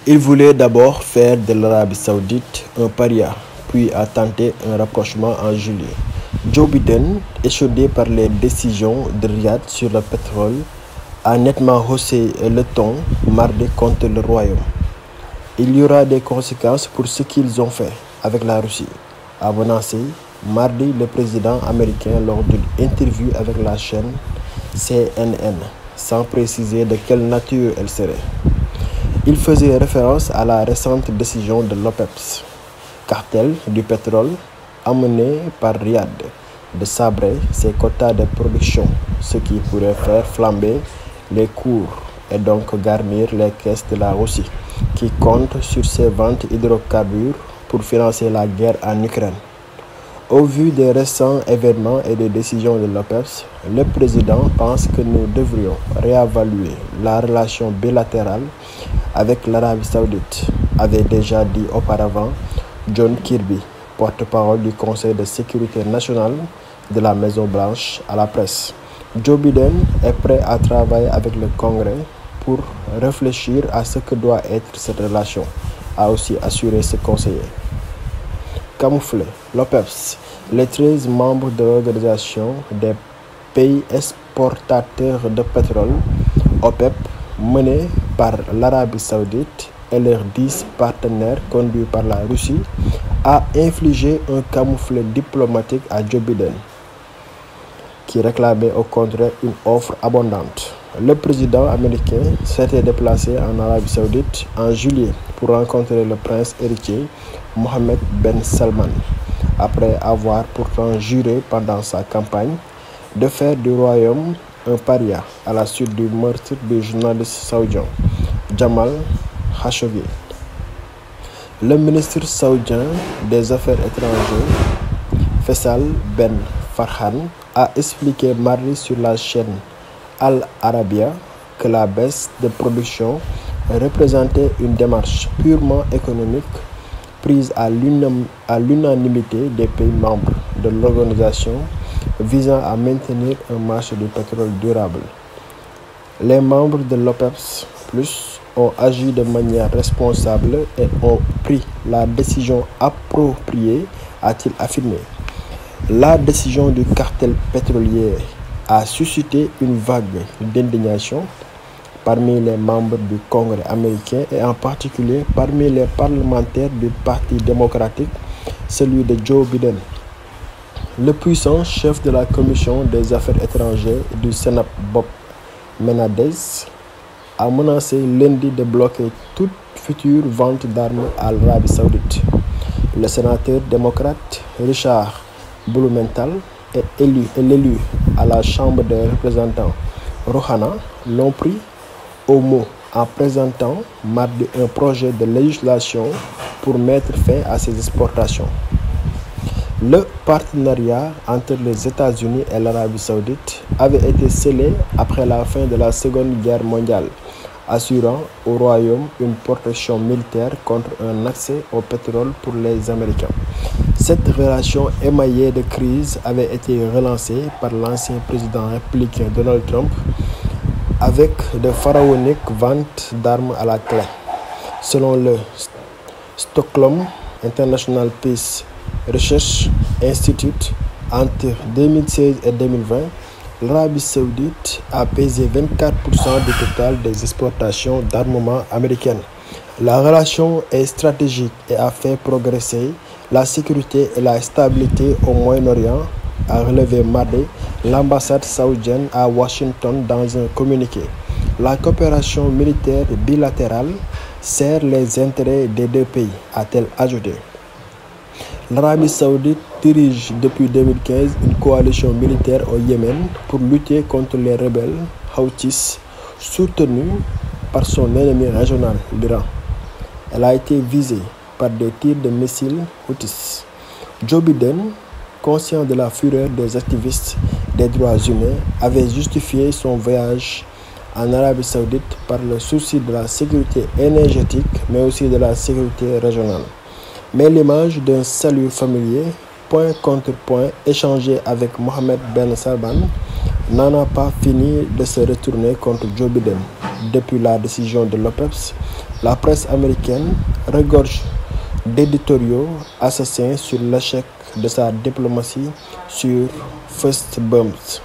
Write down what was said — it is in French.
Il voulait d'abord faire de l'Arabie Saoudite un paria, puis a tenté un rapprochement en juillet. Joe Biden, échaudé par les décisions de Riyad sur le pétrole, a nettement haussé le ton mardi contre le Royaume. Il y aura des conséquences pour ce qu'ils ont fait avec la Russie, a menacé mardi le président américain lors d'une interview avec la chaîne CNN, sans préciser de quelle nature elle serait. Il faisait référence à la récente décision de l'OPEP, cartel du pétrole amené par Riyad, de sabrer ses quotas de production, ce qui pourrait faire flamber les cours et donc garnir les caisses de la Russie, qui compte sur ses ventes d'hydrocarbures pour financer la guerre en Ukraine. Au vu des récents événements et des décisions de l'OPEP, le président pense que nous devrions réévaluer la relation bilatérale avec l'Arabie Saoudite, avait déjà dit auparavant John Kirby, porte-parole du Conseil de sécurité nationale de la Maison-Blanche, à la presse. Joe Biden est prêt à travailler avec le Congrès pour réfléchir à ce que doit être cette relation, a aussi assuré ce conseiller. Camouflé, l'OPEP, les 13 membres de l'Organisation des pays exportateurs de pétrole, OPEP, menée par l'Arabie Saoudite et leurs 10 partenaires conduits par la Russie, a infligé un camouflet diplomatique à Joe Biden, qui réclamait au contraire une offre abondante. Le président américain s'était déplacé en Arabie Saoudite en juillet pour rencontrer le prince héritier Mohammed Ben Salman, après avoir pourtant juré pendant sa campagne de faire du royaume un paria à la suite du meurtre du journaliste saoudien Jamal Khashoggi. Le ministre saoudien des Affaires étrangères, Faisal Ben Farhan, a expliqué mardi sur la chaîne Al Arabiya que la baisse de production représentait une démarche purement économique prise à l'unanimité des pays membres de l'organisation visant à maintenir un marché du pétrole durable. Les membres de l'OPEP+ ont agi de manière responsable et ont pris la décision appropriée, a-t-il affirmé. La décision du cartel pétrolier a suscité une vague d'indignation parmi les membres du Congrès américain et en particulier parmi les parlementaires du Parti démocratique, celui de Joe Biden. Le puissant chef de la Commission des Affaires étrangères du Sénat, Bob Menendez, a menacé lundi de bloquer toute future vente d'armes à l'Arabie Saoudite. Le sénateur démocrate Richard Blumenthal et l'élu à la Chambre des représentants Rouhana l'ont pris au mot en présentant mardi un projet de législation pour mettre fin à ces exportations. Le partenariat entre les États-Unis et l'Arabie Saoudite avait été scellé après la fin de la Seconde Guerre mondiale, assurant au Royaume une protection militaire contre un accès au pétrole pour les Américains. Cette relation émaillée de crises avait été relancée par l'ancien président républicain Donald Trump avec de pharaoniques ventes d'armes à la clé. Selon le Stockholm International Peace Research Institute, entre 2016 et 2020, l'Arabie Saoudite a pesé 24% du total des exportations d'armement américaines. La relation est stratégique et a fait progresser la sécurité et la stabilité au Moyen-Orient, a relevé mardi l'ambassade saoudienne à Washington dans un communiqué. La coopération militaire bilatérale sert les intérêts des deux pays, a-t-elle ajouté. L'Arabie Saoudite dirige depuis 2015 une coalition militaire au Yémen pour lutter contre les rebelles Houthis soutenus par son ennemi régional, l'Iran. Elle a été visée par des tirs de missiles Houthis. Joe Biden, conscient de la fureur des activistes des droits humains, avait justifié son voyage en Arabie Saoudite par le souci de la sécurité énergétique, mais aussi de la sécurité régionale. Mais l'image d'un salut familier, point contre point, échangé avec Mohammed Ben Salman, n'en a pas fini de se retourner contre Joe Biden. depuis la décision de l'OPEP, la presse américaine regorge d'éditoriaux assassins sur l'échec de sa diplomatie sur First Bums.